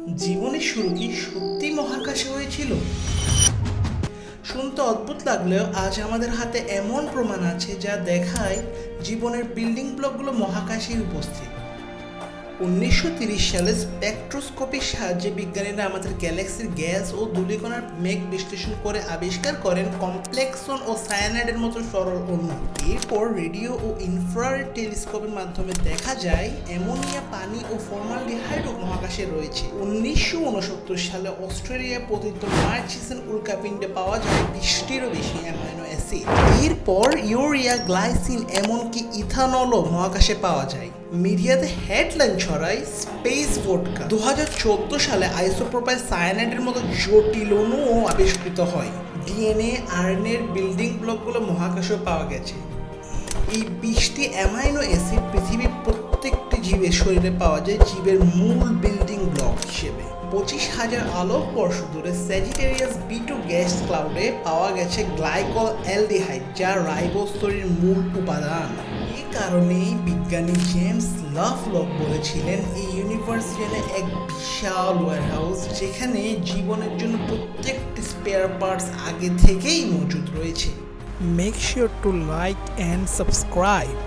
জীবনের শুরু কি সত্যি মহাকাশে হয়েছিল? শুনতে অদ্ভুত লাগলেও আজ আমাদের হাতে এমন প্রমাণ আছে যা দেখায় জীবনের বিল্ডিং ব্লকগুলো মহাকাশেই উপস্থিত। 1930 সালে স্পেকট্রোস্কোপির সাহায্যে বিজ্ঞানীরা আমাদের গ্যালাক্সির গ্যাস ও ধূলিকণার মেঘ বিশ্লেষণ করে আবিষ্কার করেন কমপ্লেক্সন ও সায়ানাইডের মতো সরল অণু। এরপর রেডিও ও ইনফ্রারেড টেলিস্কোপের মাধ্যমে দেখা যায় অ্যামোনিয়া, পানি ও ফর্মালডিহাইডও মহাকাশে রয়েছে। 1969 সালে অস্ট্রেলিয়ায় পতিত মার্চিসন উল্কাপিণ্ডে পাওয়া যায় 20টিরও বেশি অ্যামাইনো অ্যাসিড। এরপর ইউরিয়া, গ্লাইসিন, এমনকি ইথানলও মহাকাশে পাওয়া যায়। মিডিয়াতে হেডলাইন ছড়ায় স্পেস ভোডকা। 2014 সালে আইসোপ্রোপাইল সায়ানাইডের মতো জটিল অণুও আবিষ্কৃত হয়। ডিএনএ, আরএনএর বিল্ডিং ব্লকগুলো মহাকাশেও পাওয়া গেছে। এই 20টি অ্যামাইনো অ্যাসিড পৃথিবীর প্রত্যেকটি জীবের শরীরে পাওয়া যায় জীবের মূল বিল্ডিং ব্লক হিসেবে। 25,000 আলোকবর্ষ দূরে স্যাজিটেরিয়াস B2 গ্যাস ক্লাউডে পাওয়া গেছে গ্লাইকল অ্যালডিহাইড, যা রাইবোজ তৈরির মূল উপাদান। এই কারণেই বিজ্ঞানী জেমস লাভলক বলেছিলেন এই ইউনিভার্স যেন এক বিশাল ওয়্যারহাউস, যেখানে জীবনের জন্য প্রত্যেকটি স্পেয়ার পার্টস আগে থেকেই মজুদ রয়েছে। Make sure to like and subscribe.